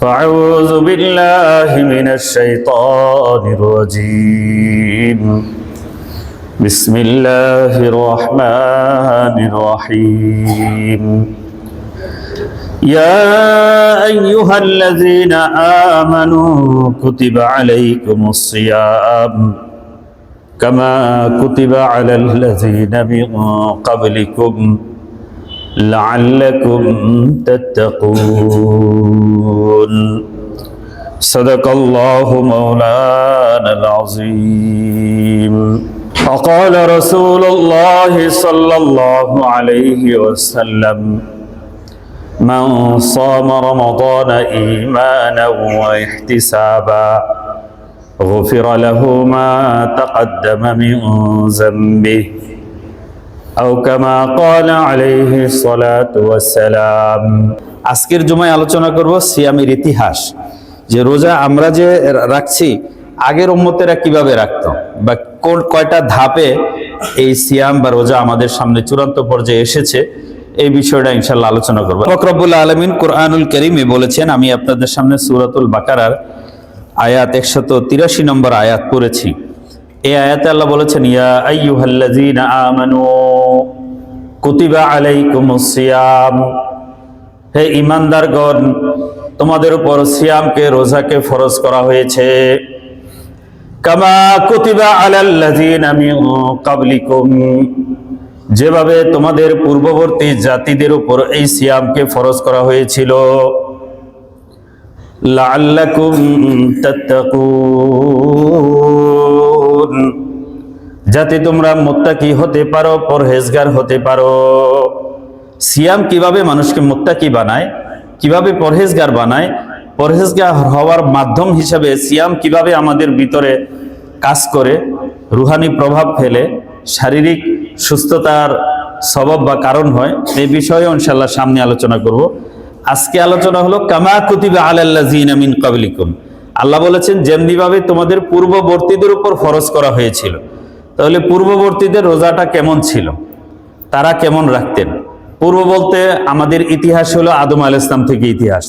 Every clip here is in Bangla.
فأعوذ بالله من الشيطان الرجيم بسم الله الرحمن الرحيم يا أيها الذين آمنوا كتب عليكم الصيام كما كتب على الذين من قبلكم لعلكم تتقون صدق الله مولانا العظيم وقال رسول الله صلى الله عليه وسلم من صام رمضان إيمانا واحتسابا غفر له ما تقدم من ذنبه أو كما قال عليه الصلاة والسلام। আজকের জুমায় আলোচনা করব সিয়ামের ইতিহাস, যে রোজা আমরা যে রাখছি আগের উম্মতেরা কিভাবে রাখতো বা কোন কয়টা ধাপে এই সিয়াম বা রোজা আমাদের সামনে চূড়ান্ত পর্যায়ে এসেছে, এই বিষয়টা ইনশাআল্লাহ আলোচনা করব। পাক রব্বুল আলামিন কুরআনুল কারীমে বলেছেন, আমি আপনাদের সামনে সূরাতুল বাকারার আয়াত 183 নম্বর আয়াত পড়েছি। এই আয়াতে আল্লাহ বলেছেন, ইয়া আইয়ুহাল্লাযীনা আমানু কুতিবা আলাইকুমুস সিয়াম, হে ঈমানদারগণ, তোমাদের উপর সিয়ামকে রোজাকে ফরজ করা হয়েছে। কামা কুতিবা আলাল্লাযীনা মিন ক্বাবলিকুম, যেভাবে তোমাদের পূর্ববর্তী জাতিদের উপর এই সিয়ামকে ফরজ করা হয়েছিল। লাআল্লাকুম তাত্তাকুন, যাতে তোমরা মুত্তাকি হতে পারো, পরহেজগার হতে পারো। সিয়াম কিভাবে মানুষকে মুত্তাকি বানায়, কিভাবে পরহেজগার বানায়, পরহেজগার হওয়ার মাধ্যম হিসেবে সিয়াম কিভাবে আমাদের ভিতরে কাজ করে, রুহানি প্রভাব ফেলে, শারীরিক সুস্থতার সবব বা কারণ হয়, এই বিষয়ে ইনশাআল্লাহ সামনে আলোচনা করব। আজকে আলোচনা হলো কামা কুতিবা আলাল্লাযীনা মিন ক্বাবলিকুম। আল্লাহ বলেছেন যেমনিভাবে তোমাদের পূর্ববর্তীদের উপর ফরজ করা হয়েছিল। তাহলে পূর্ববর্তীদের রোজাটা কেমন ছিল, তারা কেমন রাখতেন? পূর্ব বলতে আমাদের ইতিহাস হলো আদম আলাইহিস সালাম থেকে ইতিহাস,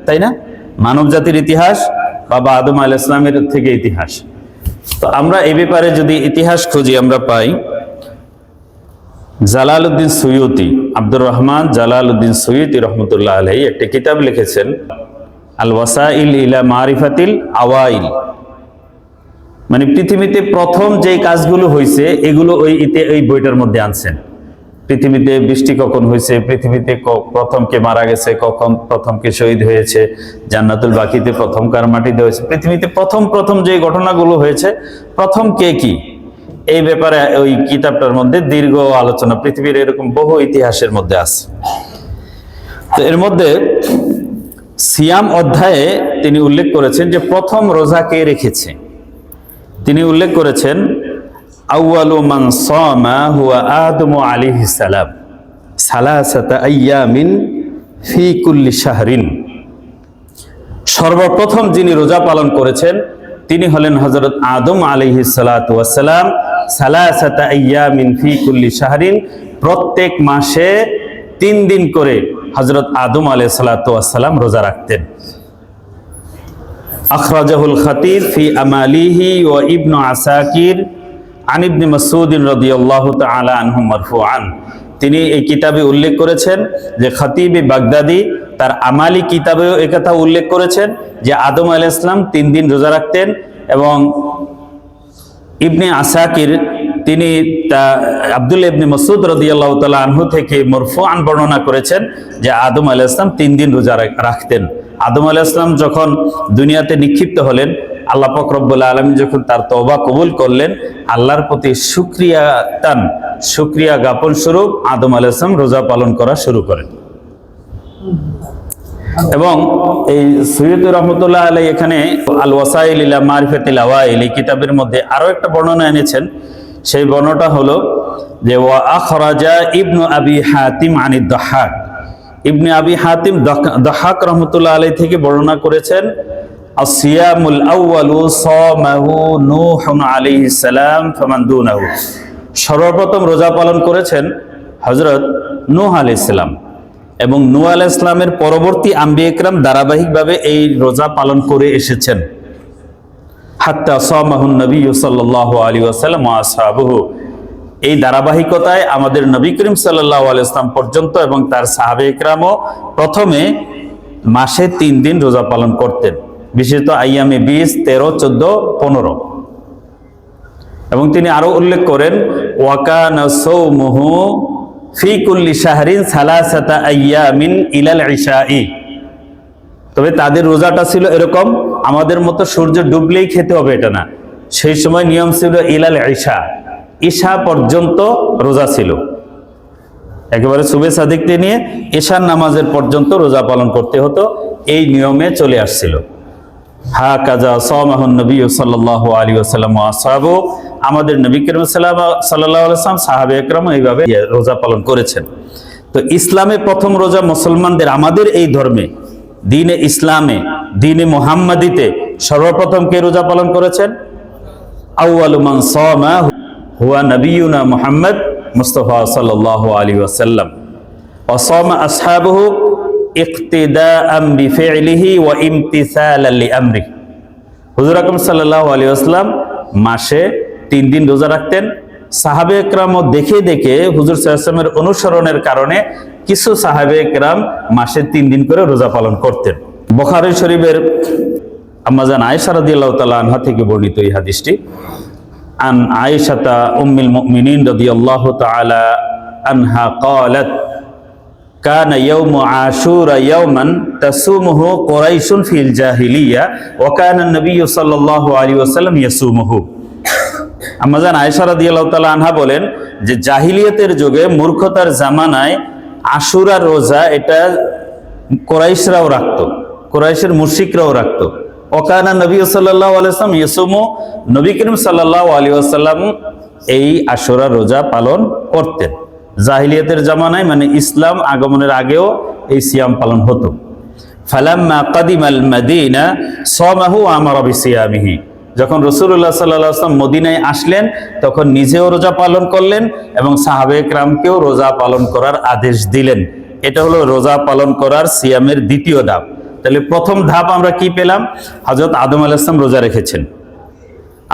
তাই না? মানব জাতির ইতিহাস, বাবা আদম আলাইহিস সালামের থেকে ইতিহাস। তো আমরা এই ব্যাপারে যদি ইতিহাস খুঁজি, আমরা পাই Jalaluddin Suyuti, Abdur Rahman Jalaluddin Suyuti রহমতুল্লাহ আলাইহি একটি কিতাব লিখেছেন, আল ওয়াসাইল ইলা মারিফাতিল আওয়াইল, মানে পৃথিবীতে প্রথম যে কাজগুলো হয়েছে এগুলো ওই বইটার মধ্যে আনছেন। পৃথিবীতে বৃষ্টি কখন হয়েছে, পৃথিবীতে প্রথম কে মারা গেছে, কখন প্রথম কে শহীদ হয়েছে, জান্নাতুল বাকিতে প্রথম কার মাটি দেওয়া হয়েছে, পৃথিবীতে প্রথম যে ঘটনাগুলো হয়েছে, প্রথম কে কি, এই ব্যাপারে ওই কিতাবটার মধ্যে দীর্ঘ আলোচনা। পৃথিবীর এরকম বহু ইতিহাসের মধ্যে আছে। তো এর মধ্যে সিয়াম অধ্যায়ে তিনি উল্লেখ করেছেন যে প্রথম রোজা কে রেখেছে। তিনি উল্লেখ করেছেন, আউয়ালু মান সামা হুয়া আদম আলাইহিস সালাম সালাসাতা আইয়ামিন ফি কুল্লি শাহরিন। সর্বপ্রথম যিনি রোজা পালন করেছেন তিনি হলেন হযরত আদম আলাইহিস সালাতু ওয়াস সালাম, সালাসাতা আইয়ামিন ফি কুল্লি শাহরিন, প্রত্যেক মাসে 3 দিন করে হযরত আদম আলাইহিস সালাতু ওয়াস সালাম রোজা রাখতেন। আখরাজাহুল খাতিব ফি আমালিহি ওয়া ইবনু আসাকির আন ইবনে মাসউদ রাদিয়াল্লাহু তাআলা আনহু মারফুআন। তিনি এই কিতাবে উল্লেখ করেছেন যে খাতিবে বাগদাদি তার আমালি কিতাবেও একথা উল্লেখ করেছেন যে আদম আলাইহিস সালাম 3 দিন রোজা রাখতেন, এবং ইবনে আসাকির তিনি আব্দুল্লাহ ইবনে মাসউদ রাদিয়াল্লাহু তাআলা আনহু থেকে মারফুআন বর্ণনা করেছেন যে আদম আলাইহিস সালাম 3 দিন রোজা রাখতেন। আদম আলাইহিস সালাম যখন দুনিয়াতে নিক্ষিপ্ত হলেন, আল্লাহ পাক রব্বুল আলামিন যখন তার তওবা কবুল করলেন, আল্লাহর প্রতি শুকরিয়া জ্ঞাপন স্বরূপ আদম আলাইহিস সালাম রোজা পালন করা শুরু করেন। এবং এই সুয়ুতি রহমতুল্লাহ আলাইহি এখানে আল ওয়াসাইল ইলা মারিফাতিল আওয়াইল এই কিতাবের মধ্যে আরো একটা বর্ণনা এনেছেন। সেই বর্ণনাটা হলো যে ওয়া আখরাজা ইবনু আবি হাতিম আনিদ দাহাক, ইবনে আবি হাতিম দাহাক রহমতুল্লাহ আলাইহি থেকে বর্ণনা করেছেন, আসিয়ামুল আউয়ালু সামাহু নূহ আলাইহিস সালাম ফামান দুনাহু, সর্বপ্রথম রোজা পালন করেছেন হযরত নূহ আলাইহিস সালাম, এবং নূহ আলাইহিস সালামের পরবর্তী আম্বিয়া ইকরাম ধারাবাহিকভাবে এই রোজা পালন করে এসেছেন। হাত্তা সামাহুন নবী সাল্লাল্লাহু আলাইহি ওয়াসাল্লাম ওয়া আসহাবুহু, এই ধারাবাহিকতায় আমাদের নবী করিম সাল্লাল্লাহু আলাইহি ওয়াসাল্লাম পর্যন্ত এবং তার সাহাবে ইকরামও প্রথমে মাসে 3 দিন রোজা পালন করতেন, বিশেষত আইয়ামে 20, 13, 14, 15। এবং তিনি আরো উল্লেখ করেন ওয়াকানা সাওমুহু ফি কুল্লি শাহরিন সালাসাতা আইয়ামিন ইলাল ইশাই। তবে তাদের রোজাটা ছিল এরকম, আমাদের মতো সূর্য ডুবলেই খেতে হবে এটা না, সেই সময় নিয়ম ছিল ইলাল ইশা, ঈশা পর্যন্ত রোজা ছিল। একেবারে সুবে সাদিকতে নিয়ে ঈশার নামাজের পর্যন্ত রোজা পালন করতে হতো, এই নিয়মে চলে আসছিল। হাকাযা সামাহুন নবী সাল্লাল্লাহু আলাইহি ওয়াসাল্লাম ওয়া আসহাবু, আমাদের নবী করিম সাল্লাল্লাহু আলাইহি ওয়াসাল্লাম সাহাবে একরাম এইভাবে রোজা পালন করেছেন। তো ইসলামে প্রথম রোজা মুসলমানদের, আমাদের এই ধর্মে, দ্বীনে ইসলামে, দ্বীনে মুহাম্মাদিতে সর্বপ্রথম কে রোজা পালন করেছেন? আউয়ালু মান সামা হুয়া নবিয়ুনা মুহাম্মদ মুস্তাফা সাল্লাল্লাহু আলাইহি ওয়াসাল্লাম ওয়া সামা আসহাবুহু ইক্তিদাআন বিফি'লিহি ওয়া ইমতিসালান লিআমরিহি। হুজুর আকরাম সাল্লাল্লাহু আলাইহি ওয়াসাল্লাম মাসে 3 দিন রোজা রাখতেন। সাহাবে একরামও দেখে দেখে হুজুর সাল্লাল্লাহু আলাইহি ওয়াসাল্লামের অনুসরণের কারণে কিছু সাহাবে একরাম মাসে 3 দিন করে রোজা পালন করতেন। বুখারী শরীফের আম্মাজান আয়েশা রাদিয়াল্লাহু তাআলা আনহা থেকে বর্ণিত এই হাদিসটি, আন আয়েশাতা উম্মুল মুমিনিন রাদিয়াল্লাহু তাআলা আনহা ক্বালাত কানা ইয়াউমু আশুরা ইয়াওমান তাসুমুহু কুরাইশুন ফিল জাহিলিয়া ওয়া কানা নবী সাল্লাল্লাহু আলাইহি ওয়াসাল্লাম ইয়াসুমুহু। আম্মাজান আয়েশা রাদিয়াল্লাহু তাআলা আনহা বলেন যে জাহিলিয়াতের যুগে, মূর্খতার জামানায় আশুরার রোজা এটা কুরাইশরাও রাখতো, কুরাইশের মুশরিকরাও রাখতো। ওয়া কানা নবী সাল্লাল্লাহু আলাইহি ওয়াসাল্লাম ইয়াসুমু, নবী করিম সাল্লাল্লাহু আলাইহি ওয়াসাল্লাম এই আশুরার রোজা পালন করতেন। জাহিলিয়াতের জামানায়, মানে ইসলাম আগমনের আগেও এই সিয়াম পালন হতো। ফালাম্মা কাদিমাল মাদিনা সামাহু ওয়া আমারা বিসিয়ামিহি, যখন রাসূলুল্লাহ সাল্লাল্লাহু আলাইহি ওয়াসাল্লাম মদিনায় আসলেন তখন নিজেও রোজা পালন করলেন এবং সাহাবে কেরামকেও রোজা পালন করার আদেশ দিলেন। এটা হলো রোজা পালন করার সিয়ামের দ্বিতীয় ধাপ। তাহলে প্রথম ধাপ আমরা কি পেলাম? হযরত আদম আলাইহিস সালাম রোজা রেখেছেন।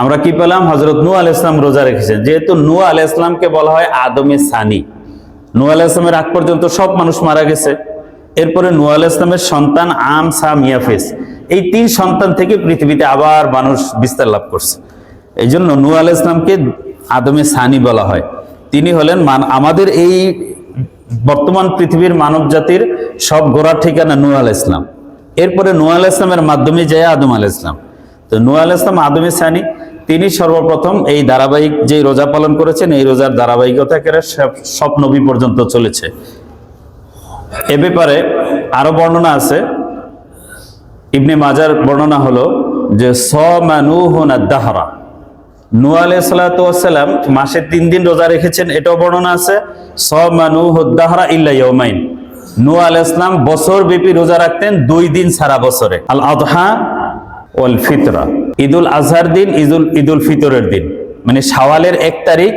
আমরা কি পেলাম? হযরত নূহ আলাইহিস সালাম রোজা রেখেছেন। যেহেতু নূহ আলাইহিস সালামকে বলা হয় আদমে সানি, নূহ আলাইহিস সালামের আগ পর্যন্ত সব মানুষ মারা গেছে। এরপরে নূহ আলাইহিস সালামের সন্তান আম, সাম, ইয়াফেস, এই 3 সন্তান থেকে পৃথিবীতে আবার মানুষ বিস্তার লাভ করছে। এই জন্য নূহ আলাইহিস সালামকে আদমে সানি বলা হয়। তিনি হলেন আমাদের এই বর্তমান পৃথিবীর মানব জাতির সব গোড়ার ঠিকানা নূহ আলাইহিস সালাম। এরপরে নূহ আলাইহিস সালামের মাধ্যমে যায় আদম আলাইহিস সালাম। তো নূহ আলাইহিস সালাম আদমে সানি, তিনি সর্বপ্রথম এই ধারাবাহিক যে রোজা পালন করেছেন, এই রোজার ধারাবাহিকতা সব নবী পর্যন্ত চলেছে। এ ব্যাপারে আরো বর্ণনা আছে। ইবনে মাজার বর্ণনা হলো যে সামা নূহুন আদ-দাহরা, নূহ আলাইহিস সালাতু ওয়াস সালাম মাসে 3 দিন রোজা রেখেছেন, এটাও বর্ণনা আছে। সামা নূহুদ দাহরা ইল্লা ইয়াওমাইন, নূহ আলাইহিস সালাম বছর ব্যাপী রোজা রাখতেন 2 দিন সারা বছরে, আল আদহা ওয়াল ফিতরা, ঈদুল আজহার দিন, ঈদুল ফিতরের দিন, মানে শাওয়ালের 1 তারিখ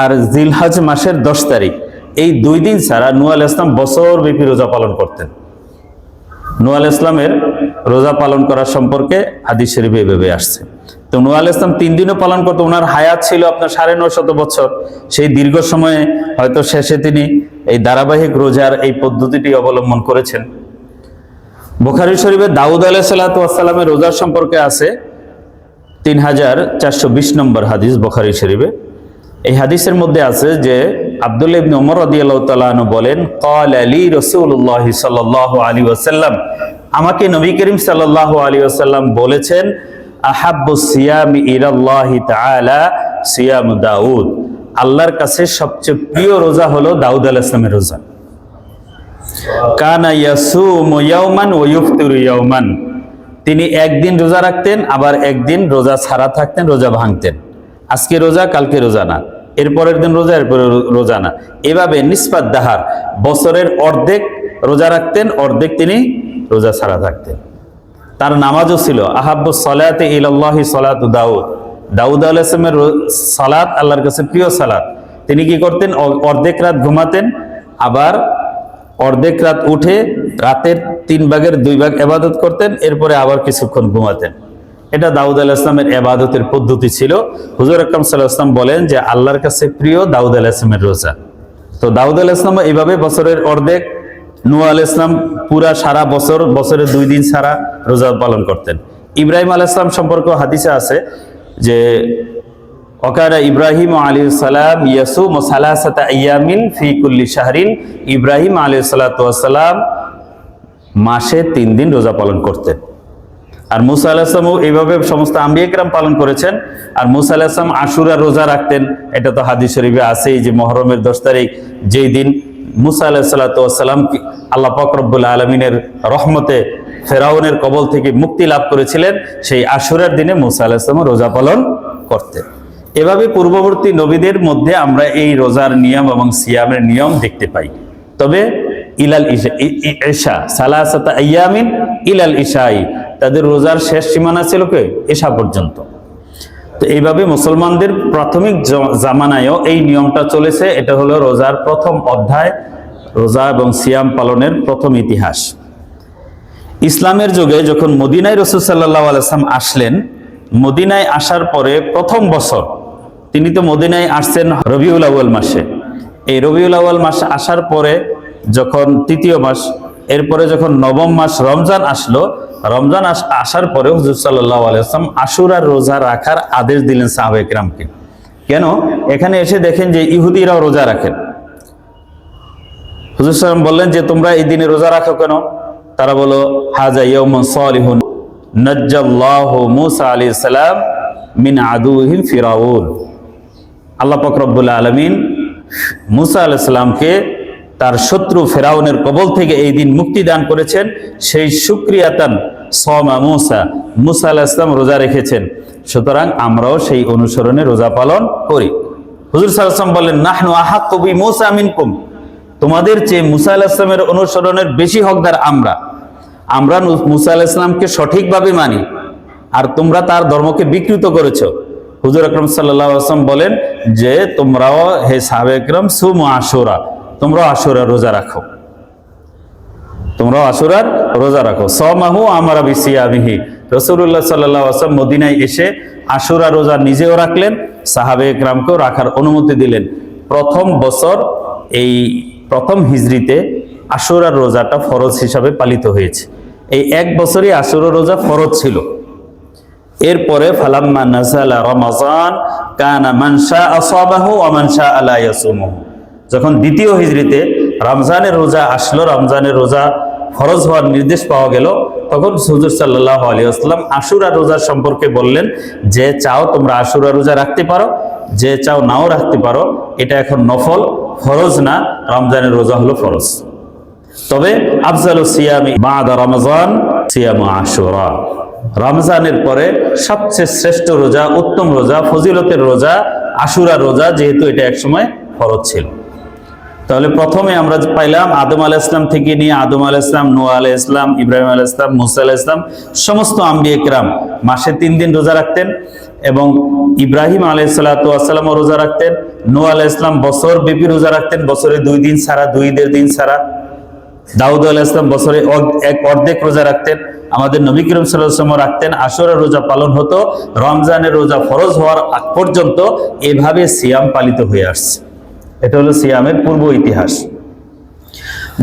আর জিলহজ মাসের 10 তারিখ, এই 2 দিন ছাড়া নূহ আলাইহিস সালাম বছর ব্যাপী রোজা পালন করতেন। নূহ আলাইহিস সালামের রোজা পালন করার সম্পর্কে হাদিস শরীফে এভাবে আসছে। তো নূহ আলাইহিস সালাম 3 দিনও পালন করতেন। ওনার হায়াত ছিল আপনার 950 বছর। সেই দীর্ঘ সময়ে হয়তো শেষে তিনি এই ধারাবাহিক রোজার এই পদ্ধতিটি অবলম্বন করেছেন। বুখারী শরীফে দাউদ আলাইহিস সালাতু ওয়াস সালামের রোজার সম্পর্কে আছে 3420 নম্বর হাদিস বুখারী শরীফে। এই হাদিসের মধ্যে আছে যে আব্দুল্লাহ ইবনে ওমর রাদিয়াল্লাহু তাআলা আনহু বলেন, ক্বালা লি রাসূলুল্লাহ সাল্লাল্লাহু আলাইহি ওয়াসাল্লাম, আমাকে নবী করিম সাল্লাল্লাহু আলাইহি ওয়াসাল্লাম বলেছেন, আহাব্বুস সিয়ামি ইলাল্লাহি তাআলা সিয়ামু দাউদ, আল্লাহর কাছে সবচেয়ে প্রিয় রোজা হলো দাউদ আলাইহিস সালামের রোজা। কানা ইয়াসুমু ইয়াওমান ওয়া ইফতিরু ইয়াওমান, তিনি একদিন রোজা রাখতেন, আবার একদিন রোজা ছাড়া থাকতেন, রোজা ভাঙতেন। আজকে রোজা, কালকে রোজা না, এরপরের দিন রোজা, এরপরে রোজা না, এভাবে নিসফাত দাহার, বছরের অর্ধেক রোজা রাখতেন, অর্ধেক তিনি রোজা ছাড়া থাকতেন। তার নামাজও ছিল আহাব্বুস সালাতি ইলাল্লাহি সালাতু দাউদ, দাউদ আলাইহিস সালামের সালাত আল্লাহর কাছে প্রিয় সালাত। তিনি কি করতেন? অর্ধেক রাত ঘুমাতেন, আবার অর্ধেক রাত উঠে রাতের 3 ভাগের 2 ভাগ ইবাদত করতেন, এরপরে আবার কিছুক্ষণ ঘুমাতেন। এটা দাউদ আলাইহিস সালামের ইবাদতের পদ্ধতি ছিল। হুজুর আকরাম সাল্লাল্লাহু আলাইহি ওয়াসাল্লাম বলেন যে আল্লাহর কাছে প্রিয় দাউদ আলাইহিস সালামের রোজা। তো দাউদ আলাইহিস সালাম এইভাবে বছরের অর্ধেক, নূহ আলাইহিস সালাম পুরা সারা বছর, বছরে 2 দিন ছাড়া রোজা পালন করতেন। ইব্রাহিম আলাইহিস সালাম সম্পর্কে হাদিসে আছে যে ওয়াকানা ইব্রাহিম আলাইহিস সালাম ইয়াসুমু সালাসাতা আইয়ামিন ফি কুল্লি শাহরিন। ইব্রাহিম আলাইহিস সালাতু ওয়াস সালাম মাসে 3 দিন রোজা পালন করতেন। আর মুসা আলাইহিস সালামও এইভাবে সমস্ত আম্বিয়া কিরাম পালন করেছেন। আর মুসা আলাইহিস সালাম আশুরা রোজা রাখতেন। এটা তো হাদিস শরীফে আছেই যে মুহররমের 10 তারিখ যেই দিন মুসা আলাইহিস সালাতু ওয়াস সালাম আল্লাহ পাক রব্বুল আলামিনের রহমতে ফেরাউনের কবল থেকে মুক্তি লাভ করেছিলেন, সেই আশুরার দিনে মুসা আলাইহিস সালাম রোজা পালন করতেন। এভাবে পূর্ববর্তী নবীদের মধ্যে আমরা এই রোজার নিয়ম এবং সিয়ামের নিয়ম দেখতে পাই। তবে ইলাল ইশা সালাসাতা আইয়ামিন ইলাল ইশাই, তাদের রোজার শেষ সীমানা ছিল কে ইশা পর্যন্ত। তো এইভাবে মুসলমানদের প্রাথমিক জামানায়ও এই নিয়মটা চলেছে। এটা হলো রোজার প্রথম অধ্যায়, রোজা এবং সিয়াম পালনের প্রথম ইতিহাস। ইসলামের যুগে যখন মদিনায় রাসূল সাল্লাল্লাহু আলাইহি ওয়াসাল্লাম আসলেন, মদিনায় আসার পরে প্রথম বছর তিনি তো মদিনায় আসছেন রবিউল আউয়াল মাসে। এই রবিউল আউয়াল মাস আসার পরে যখন 3য় মাস, এরপরে যখন 9ম মাস রমজান আসলো, রমজান আসার পরে হুজুর সাল্লাল্লাহু আলাইহি ওয়াসাল্লাম আশুরার রোজা রাখার আদেশ দিলেন সাহাবায়ে কিরামকে। কেন? এখানে এসে দেখেন যে ইহুদিরাও রোজা রাখেন। হুজুর সাল্লাল্লাহু বললেন যে তোমরা এই দিনে রোজা রাখো কেন? তারা বলো হাজা ইয়াউমুন সালিহুন নাজ্জাল্লাহু মূসা আলাইহিস সালাম মিন আদুহি ফিরাউন। আল্লাহ পাক রব্বুল আলামিন মূসা আলাইহিস সালামকে তার শত্রু ফেরাউনের কবল থেকে এই দিন মুক্তি দান করেছেন। সেই শুকরিয়াতান সামা মূসা, মূসা আলাইহিস সালাম রোজা রেখেছেন, সুতরাং আমরাও সেই অনুসরণে রোজা পালন করি। হুজুর সাল্লাল্লাহু আলাইহি ওয়াসাল্লাম বললেন নাহনু আহাক্কু বি মূসা মিনকুম, তোমাদের চেয়ে মূসা আলাইহিস সালামের অনুসরণের বেশি হকদার আমরা। আমরা মূসা আলাইহিস সালামকে সঠিকভাবে মানি, আর তোমরা তার ধর্মকে বিকৃত করেছো। হুজুর আকরাম সাল্লাল্লাহু আলাইহি ওয়াসাল্লাম বলেন যে তোমরাও হে সাহাবায়ে কিরাম সুমু আশুরা, তোমরাও আশুরার রোজা রাখো, তোমরাও আশুরার রোজা রাখো। সামাহু আমারা বিসিয়ামিহি। রাসূলুল্লাহ সাল্লাল্লাহু আলাইহি ওয়াসাল্লাম মদিনায় এসে আশুরা রোজা নিজেও রাখলেন, সাহাবায়ে কিরামকেও রাখার অনুমতি দিলেন। প্রথম বছর এই প্রথম হিজরিতে আশুরার রোজাটা ফরজ হিসাবে পালিত হয়েছে। এই 1 বছরই আশুরা রোজা ফরজ ছিল। এরপরে ফালাম্মা নাযালা রমাযান কানা মান শাআ সাবাহু ওয়া মান শাআ লা ইয়াসুমুহু। যখন দ্বিতীয় হিজরিতে রমজানের রোজা আসলো, রমজানের রোজা ফরজ হওয়ার নির্দেশ পাওয়া গেল, তখন হুজুর সাল্লাল্লাহু আলাইহি ওয়াসাল্লাম আশুরা রোজার সম্পর্কে বললেন যে চাও তোমরা আশুরা রোজা রাখতে পারো, যে চাও নাও রাখতে পারো, এটা এখন নফল, ফরজ না। রমজানের রোজা হলো ফরজ। তবে আফজালুস সিয়ামি বাদা রমজান সিয়ামু আশুরা, রমজানের পরে সবচেয়ে শ্রেষ্ঠ রোজা, উত্তম রোজা, ফজিলতের রোজা আশুরা রোজা, যেহেতু এটা একসময় ফরজ ছিল। তাহলে প্রথমে আমরা পাইলাম আদম আলাইহিস সালাম থেকে নিয়ে আদম আলাইহিস সালাম, নূহ আলাইহিস সালাম, ইব্রাহিম আলাইহিস সালাম, মূসা আলাইহিস সালাম, সমস্ত আম্বিয়া কিরাম মাসে 3 দিন রোজা রাখতেন। এবং ইব্রাহিম আলাইহিস সালাতু ওয়াস সালামও রোজা রাখতেন। নূহ আলাইহিস সালাম বছর ব্যাপী রোজা রাখতেন, বছরে 2 দিন ছাড়া, 2 ঈদের দিন ছাড়া। দাউদ আলাইহিস সালাম বছরে অর্ধেক রোজা রাখতেন। আমাদের নবী করিম সাল্লাল্লাহু আলাইহি ওয়াসাল্লাম রাখতেন। আশুরা রোজা পালন হতো, রমজানের রোজা ফরজ হওয়ার আগ পর্যন্ত এভাবে সিয়াম পালিত হয়ে আসছে। এটা হলো সিয়ামের পূর্ব ইতিহাস।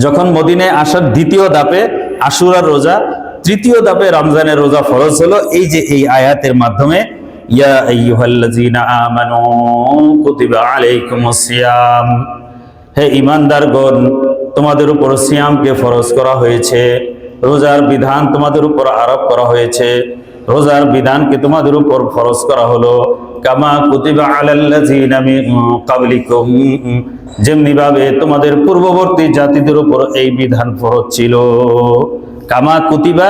যখন মদিনায় আসার দ্বিতীয় ধাপে আশুরার রোজা, তৃতীয় ধাপে রমজানের রোজা ফরজ হলো। এই যে এই আয়াতের মাধ্যমে ইয়া আইয়ুহাল্লাযীনা আমানু কুতিবা আলাইকুমুস সিয়াম, হে ঈমানদারগণ তোমাদের উপর সিয়ামকে ফরজ করা হয়েছে, রোজার বিধান তোমাদের উপর আরোপ করা হয়েছে, রোজার বিধানকে তোমাদের উপর ফরজ করা হলো। কামা কুতিবা আলাল্লাযীনা মিন ক্বাবলিকুম, যেমনি ভাবে তোমাদের পূর্ববর্তী জাতিদের উপর এই বিধান ফরজ ছিল। কামা কুতিবা,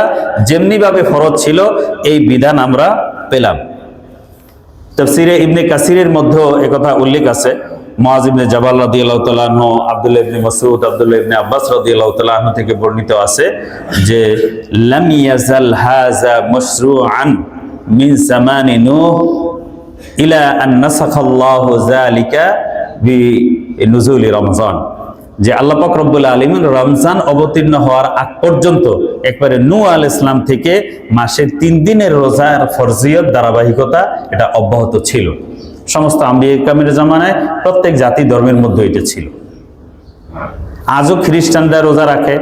যেমনি ভাবে ফরজ ছিল, এই বিধান আমরা পেলাম। তাফসীরে ইবনে কাসিরের মধ্যে একথা উল্লেখ আছে। মুআয ইবনে জাবাল রাদিয়াল্লাহু তাআলা আনহু, আব্দুল্লাহ ইবনে মাসউদ, আব্দুল্লাহ ইবনে আব্বাস রাদিয়াল্লাহু তাআলা আনহু থেকে বর্ণিত আছে যে লাম ইয়াজাল হাযা মাশরুআন মিন জামানি নূহ ইলা আন নাসাখাল্লাহু যালিকা বিনুজুলি রমজান। যে আল্লাহ পাক রব্বুল আলামিন রমজান অবতীর্ণ হওয়ার আগ পর্যন্ত একবারে নূহ আলাইহিস সালাম থেকে মাসের 3 দিনের রোজার ফরজিয়ত ধারাবাহিকতা এটা অব্যাহত ছিল। সমস্ত আম্বিয়া কিরামের জামানায় প্রত্যেক জাতি ধর্মের মধ্যে এটা ছিল। আজও খ্রিস্টানরা রোজা রাখে,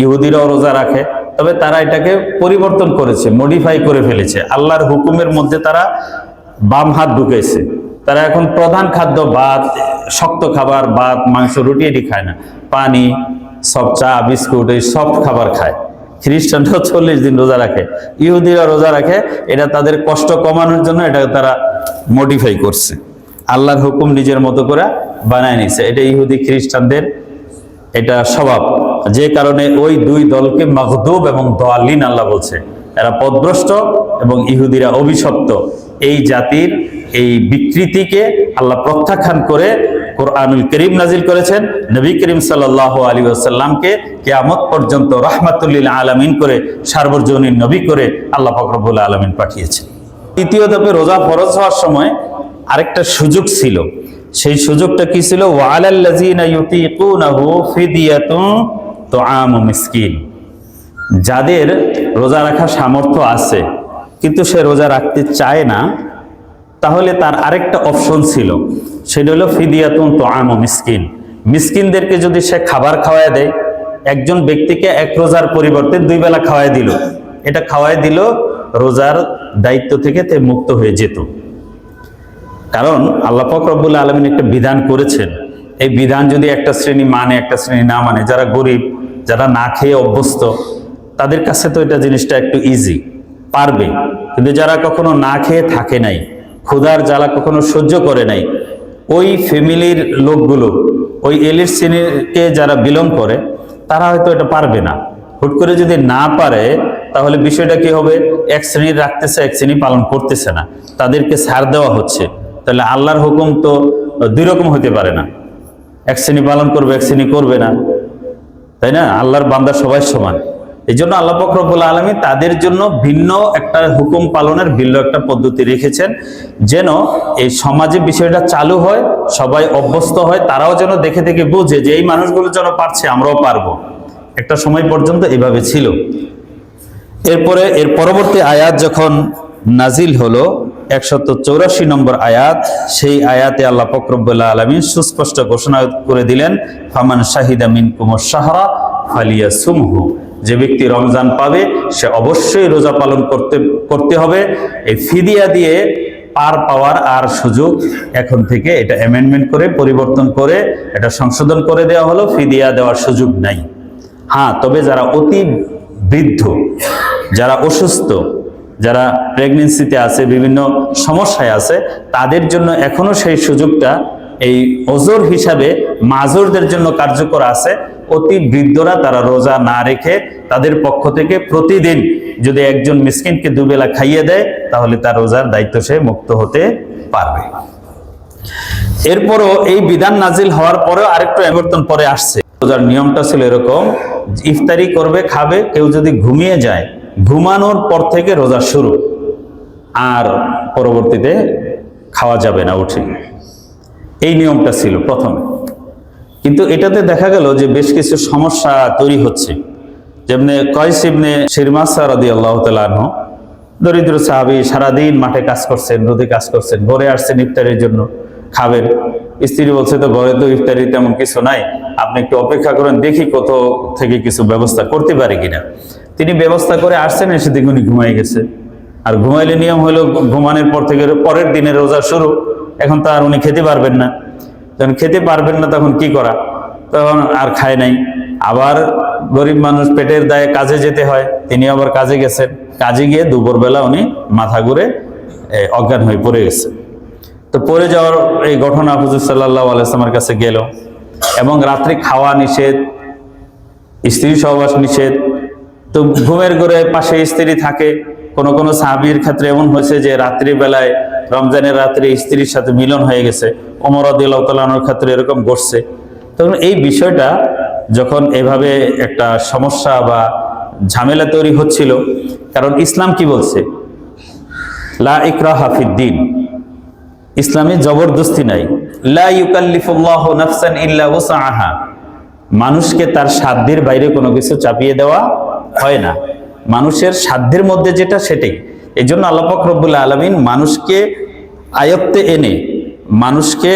ইহুদিরাও রোজা রাখে, তবে তারা এটাকে পরিবর্তন করেছে, মডিফাই করে ফেলেছে। আল্লাহর হুকুমের মধ্যে তারা বাম হাত ঢুকেছে। তারা এখন প্রধান খাদ্য ভাত, শক্ত খাবার, ভাত, মাংস, রুটি এটি খায় না। পানি, সব চা, বিস্কুট, এই সব খাবার খায়। খ্রিস্টানরাও 40 দিন রোজা রাখে, ইহুদিরা রোজা রাখে। এটা তাদের কষ্ট কমানোর জন্য এটা তারা মডিফাই করছে, আল্লাহর হুকুম নিজের মতো করে বানায় নিছে। এটা ইহুদি খ্রিস্টানদের এটা স্বভাব, যে কারণে ওই দুই দলকে মাগদুব এবং দাল্লিন আল্লাহ বলছে। এরা পথভ্রষ্ট এবং ইহুদিরা অভিশপ্ত। এই জাতির এই বিকৃতিকে আল্লাহ প্রত্যাখ্যান করে কোরআনুল কারীম নাজিল করেছেন। নবী করিম সাল্লাল্লাহু আলাইহি ওয়াসাল্লামকে কিয়ামত পর্যন্ত রাহমাতুল লিল আলামিন করে, সার্বজনীন নবী করে আল্লাহ পাক রব্বুল আলামিন পাঠিয়েছেন। তৃতীয় ধাপে রোজা ফরজ হওয়ার সময় আরেকটা সুযোগ ছিল। সেই সুযোগটা কি ছিল? ওয়ালাল্লাযিনা ইউতিকুনাহু ফিদিয়াতুন তুআমু মিসকিন। যাদের রোজা রাখার সামর্থ্য আছে কিন্তু সে রোজা রাখতে চায় না, তাহলে তার আরেকটা অপশন ছিল, সেটা হলো ফিদিয়াতুন তুআমু মিসকিন। মিসকিনদেরকে যদি সে খাবার খাওয়ায় দেয়, একজন ব্যক্তিকে এক রোজার পরিবর্তে 2 বেলা খাওয়ায় দিল, এটা খাওয়ায় দিল, রোজার দায়িত্ব থেকে তে মুক্ত হয়ে যেত। কারণ আল্লাহ পাক রব্বুল আলামিন একটা বিধান করেছেন। এই বিধান যদি একটা শ্রেণী মানে, একটা শ্রেণী না মানে, যারা গরিব, যারা না খেয়ে অভ্যস্ত, তাদের কাছে তো এটা জিনিসটা একটু ইজি, পারবে। কিন্তু যারা কখনো না খেয়ে থাকে নাই, ক্ষুধার জ্বালা কখনো সহ্য করে নাই, ওই ফ্যামিলির লোকগুলো, ওই এলিট শ্রেণীকে যারা বিলং করে, তারা হয়তো এটা পারবে না। হুট করে যদি না পারে, তাহলে বিষয়টা কি হবে? এক শ্রেণী রাখতেছে, এক শ্রেণী পালন করতেছে না, তাদেরকে ছাড় দেওয়া হচ্ছে। তাহলে আল্লাহর হুকুম তো 2 রকম হতে পারে না, এক শ্রেণী পালন করবে, এক শ্রেণী করবে না, তাই না? আল্লাহর বান্দা সবাই সমান। এই জন্য আল্লাহ পাক রব্বুল আলামিন তাদের জন্য ভিন্ন একটা হুকুম পালনের ভিন্ন একটা পদ্ধতি রেখেছেন, যেন এই সমাজে বিষয়টা চালু হয়, সবাই অভ্যস্ত হয়, তারাও যেন দেখে দেখে বুঝে যে এই মানুষগুলো যেন পারছে, আমরাও পারবো। একটা সময় পর্যন্ত এভাবে ছিল। এরপরে এর পরবর্তী আয়াত যখন নাজিল হলো, 184 নম্বর আয়াত, সেই আয়াতে আল্লাহ পাক রব্বুল আলামিন সুস্পষ্ট ঘোষণা করে দিলেন, ফামান শাহিদা মিনকুমুশ শাহরা ফালিয়াসুমহু। যে ব্যক্তি রমজান পাবে সে অবশ্যই রোজা পালন করতে হবে। এই ফিদিয়া দিয়ে পার পাওয়ার আর সুযোগ এখন থেকে এটা অ্যামেন্ডমেন্ট করে, পরিবর্তন করে, এটা সংশোধন করে দেওয়া হলো, ফিদিয়া দেওয়ার সুযোগ নাই। হ্যাঁ, তবে যারা অতি বৃদ্ধ, যারা অসুস্থ, যারা প্রেগনেন্সিতে আছে, বিভিন্ন সমস্যায় আছে, তাদের জন্য এখনো সেই সুযোগটা এই ওজর হিসাবে মাজুরদের জন্য কার্যকর আছে। অতি বৃদ্ধরা তারা রোজা না রেখে তাদের পক্ষ থেকে প্রতিদিন যদি একজন মিসকিনকে 2 বেলা খাইয়ে দেয়, তাহলে তার রোজার দায়িত্ব সে মুক্ত হতে পারবে। এরপরও এই বিধান নাজিল হওয়ার পরেও আরেকটু পরিবর্তন পরে আসছে। রোজার নিয়মটা ছিল এরকম, ইফতারি করবে, খাবে, কেউ যদি ঘুমিয়ে যায়, ঘুমানোর পর থেকে রোজা শুরু, আর পরবর্তীতে খাওয়া যাবে না উঠে। এই নিয়মটা ছিল প্রথমে। কিন্তু এটাতে দেখা গেল যে বেশ কিছু সমস্যা তৈরি হচ্ছে। যেমনি কয়স ইবনে শিরমাসা রাদিয়াল্লাহু তাআলা আনহু, দরিদ্র সাহাবী, সারাদিন মাঠে কাজ করছেন, রোদে কাজ করছেন, ঘরে আসছেন ইফতারের জন্য, খাবেন। স্ত্রী বলছে, তো ঘরে তো ইফতারি তেমন কিছু নাই, আপনি একটু অপেক্ষা করেন, দেখি কোথাও থেকে কিছু ব্যবস্থা করতে পারি কিনা। তিনি ব্যবস্থা করে আসছেন, এসে দেখুন উনি ঘুমাই গেছে। আর ঘুমাইলে নিয়ম হলো ঘুমানোর পর থেকে পরের দিনে রোজা শুরু। এখন তো আর উনি খেতে পারবেন না। যখন খেতে পারবেন না তখন কি করা? তখন আর খায় নাই। আবার গরিব মানুষ, পেটের দায়ে কাজে যেতে হয়, তিনি আবার কাজে গেছেন। কাজে গিয়ে দুপুরবেলা উনি মাথা ঘুরে অজ্ঞান হয়ে পড়ে গেছে। তো পড়ে যাওয়ার এই ঘটনা হুজুর সাল্লাল্লাহু আলাইহি ওয়াসাল্লামের কাছে গেল, এবং রাত্রে খাওয়া নিষেধ, স্ত্রী সহবাস নিষেধ। তো ঘুমের ঘরে পাশে স্ত্রী থাকে। কোন কোন সাহাবীর ক্ষেত্রে এমন হয়েছে যে রাত্রি বেলায়, রমজানের রাত্রে স্ত্রীর সাথে মিলন হয়ে গেছে। ওমর রাদিয়াল্লাহু তাআলা আনহুর ক্ষেত্রে এরকম ঘটছে। তখন এই বিষয়টা যখন এভাবে একটা সমস্যা বা ঝামেলা তৈরি হচ্ছিল, কারণ ইসলাম কি বলছে? লা ইকরাহা ফিদ্দিন, ইসলামে জবরদস্তি নাই। লা ইউকাল্লিফুল্লাহু নাফসান ইল্লা ওয়াসআহা, মানুষকে তার সাধ্যের বাইরে কোনো কিছু চাপিয়ে দেওয়া হয় না, মানুষের সাধ্যের মধ্যে যেটা সেটাই। এই জন্য আল্লাহ পাক রব্বুল আলামিন মানুষকে আয়ত্তে এনে, মানুষকে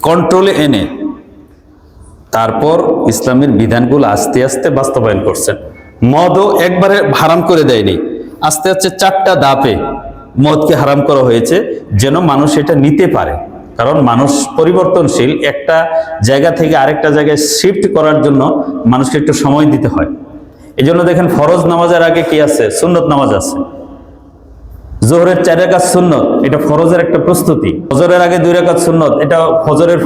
কন্ট্রোলে এনে তারপর ইসলামের বিধানগুলো আস্তে আস্তে বাস্তবায়ন করছেন। মদও একবারে হারাম করে দেয়নি, আস্তে আস্তে 4টা ধাপে মদকে হারাম করা হয়েছে, যেন মানুষ এটা নিতে পারে। কারণ মানুষ পরিবর্তনশীল, একটা জায়গা থেকে আরেকটা জায়গায় শিফট করার জন্য মানুষকে একটু সময় দিতে হয়। এই জন্য দেখেন ফরজ নামাজের আগে কি আছে? সুন্নত নামাজ আছে। জোহরের 4 রাকাত সুন্নত, এটা ফরজের একটা প্রস্তুতি। ফজরের আগে 2 রাকাত সুন্নত, এটা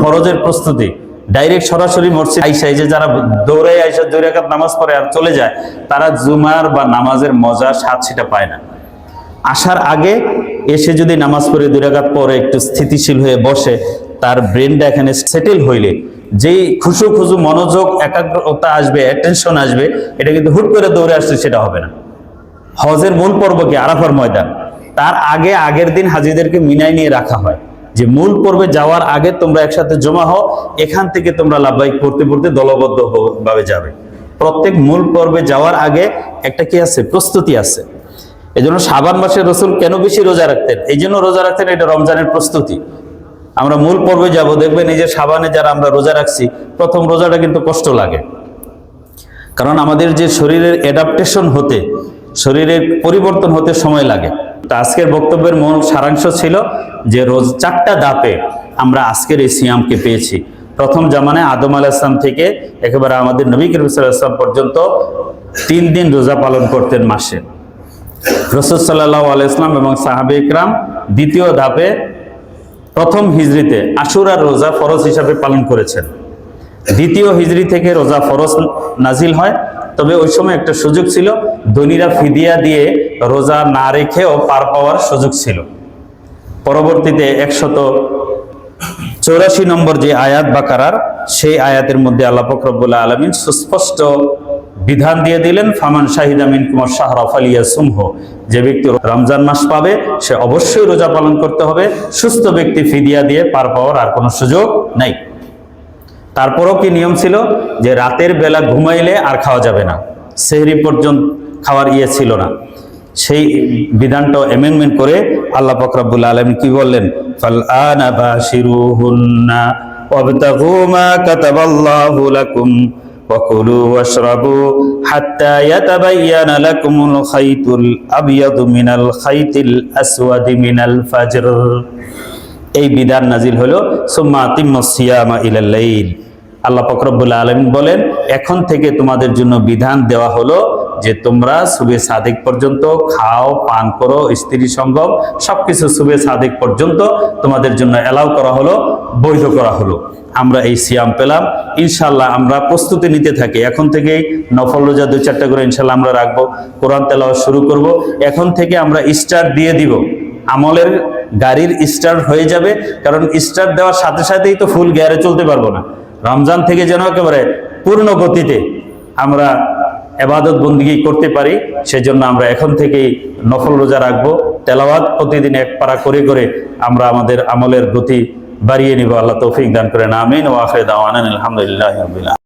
ফরজের প্রস্তুতি। ডাইরেক্ট সরাসরি মসজিদ আইসা, এই যে যারা দৌড়ে আইসা 2 রাকাত নামাজ পড়ে আর চলে যায়, তারা জুমার বা নামাজের মজা স্বাদ সেটা পায় না। আসার আগে এসে যদি নামাজ পড়ে 2 রাকাত পরে একটু স্থিতিশীল হয়ে বসে, তার ব্রেনটা এখানে সেটেল হইলে যেই খুশু মনোযোগ, একাগ্রতা আসবে, অ্যাটেনশন আসবে, এটা কিন্তু হুট করে দৌড়ে আসছে সেটা হবে না। হজের মূল পর্ব কি? আরাফার ময়দান। তার আগে আগের দিন হাজিদেরকে মিনায় নিয়ে রাখা হয় যে মূল পর্বে যাওয়ার আগে তোমরা একসাথে জমা হও, এখান থেকে তোমরা লাভবাহিক পড়তে পড়তে দলবদ্ধ ভাবে যাবে। প্রত্যেক মূল পর্বে যাওয়ার আগে একটা কি আছে? প্রস্তুতি আছে। এই জন্য শাবান মাসে রসুল কেন বেশি রোজা রাখতেন? এই জন্য রোজা রাখতেন, এটা রমজানের প্রস্তুতি। আমরা মূল পর্বে যাব, দেখবেন এই যে শাবানে যারা আমরা রোজা রাখছি, প্রথম রোজাটা কিন্তু কষ্ট লাগে, কারণ আমাদের যে শরীরের অ্যাডাপ্টেশন হতে, শরীরের পরিবর্তন হতে সময় লাগে। তো আজকের বক্তব্যের মূল সারাংশ ছিল যে 4টা ধাপে আমরা আজকের এই সিয়ামকে পেয়েছি। প্রথম জামানায় আদম আলাইহিস সালাম থেকে একেবারে আমাদের নবী করিম সাল্লাল্লাহু আলাইহি ওয়াসাল্লাম পর্যন্ত 3 দিন রোজা পালন করতেন মাসে। রাসূল সাল্লাল্লাহু আলাইহি ওয়াসাল্লাম এবং সাহাবে ইকরাম দ্বিতীয় ধাপে প্রথম হিজরিতে আশুরার রোজা ফরজ হিসাবে পালন করেছেন। দ্বিতীয় হিজরি থেকে রোজা ফরজ নাজিল হয়, তবে ওই সময় একটা সুযোগ ছিল, ধনীরা ফিদিয়া দিয়ে রোজা না রেখেও পার পাওয়ার সুযোগ ছিল। পরবর্তীতে 184 নম্বর যে আয়াত বাকারার, সেই আয়াতের মধ্যে আল্লাহ পাক রব্বুল আলামিন সুস্পষ্ট বিধান দিয়ে দিলেন, ফামান শাহিদা মিনকুম আশ-শাহরা ফালিয়াসুমহু, যে ব্যক্তি রমজান মাস পাবে সে অবশ্যই রোজা পালন করতে হবে। সুস্থ ব্যক্তি ফিদিয়া দিয়ে পার পাওয়ার আর কোনো সুযোগ নাই। তারপরও কি নিয়ম ছিল যে রাতের বেলা ঘুমাইলে আর খাওয়া যাবে না, সেহরি পর্যন্ত খাওয়ার ছিল না। সেই বিধানটা অ্যামেন্ডমেন্ট করে আল্লাহ পাক রব্বুল আলামিন কি বললেন? ফালআনা বাশিরুহুন্না ওয়াবতাগু মা কাতাবাল্লাহু লাকুম ওয়াকুলু ওয়াশরাবু হাত্তা ইয়াতাবায়্যানা লাকুমুল খাইতুল আবয়াদু মিনাল খাইতিল আসওয়াদি মিনাল ফাজর। এই বিধান নাজিল হলো সুম্মা আতিম্মুস সিয়ামা ইলাল লাইল। আল্লাহ পাক রব্বুল আলামিন বলেন, এখন থেকে তোমাদের জন্য বিধান দেওয়া হলো যে তোমরা সুবে সাদিক পর্যন্ত খাও, পান করো, স্ত্রী সঙ্গম সবকিছু সুবে সাদিক পর্যন্ত তোমাদের জন্য এলাও করা হলো, বৈধ করা হলো। আমরা এই সিয়াম পেলাম, ইনশাআল্লাহ আমরা প্রস্তুতি নিতে থাকি। এখন থেকেই নফল রোজা 2-4টা করে ইনশাআল্লাহ আমরা রাখবো, কোরআন তেলাওয়াত শুরু করব। এখন থেকে আমরা স্টার্ট দিয়ে দিব, আমলের গাড়ির স্টার্ট হয়ে যাবে। কারণ স্টার্ট দেওয়ার সাথে সাথেই তো ফুল গিয়ারে চলতে পারবো না। রমজান থেকে যেন একেবারে পূর্ণ গতিতে আমরা ইবাদত বন্দেগী করতে পারি, সেজন্য আমরা এখন থেকেই নফল রোজা রাখবো, তেলাওয়াত প্রতিদিন 1 পারা করে করে আমরা আমাদের আমলের গতি বাড়িয়ে নিব। আল্লাহ তৌফিক দান করেন, আমিন। ওয়া আখিরু দাওয়ানা আলহামদুলিল্লাহি রাব্বিল আলামিন।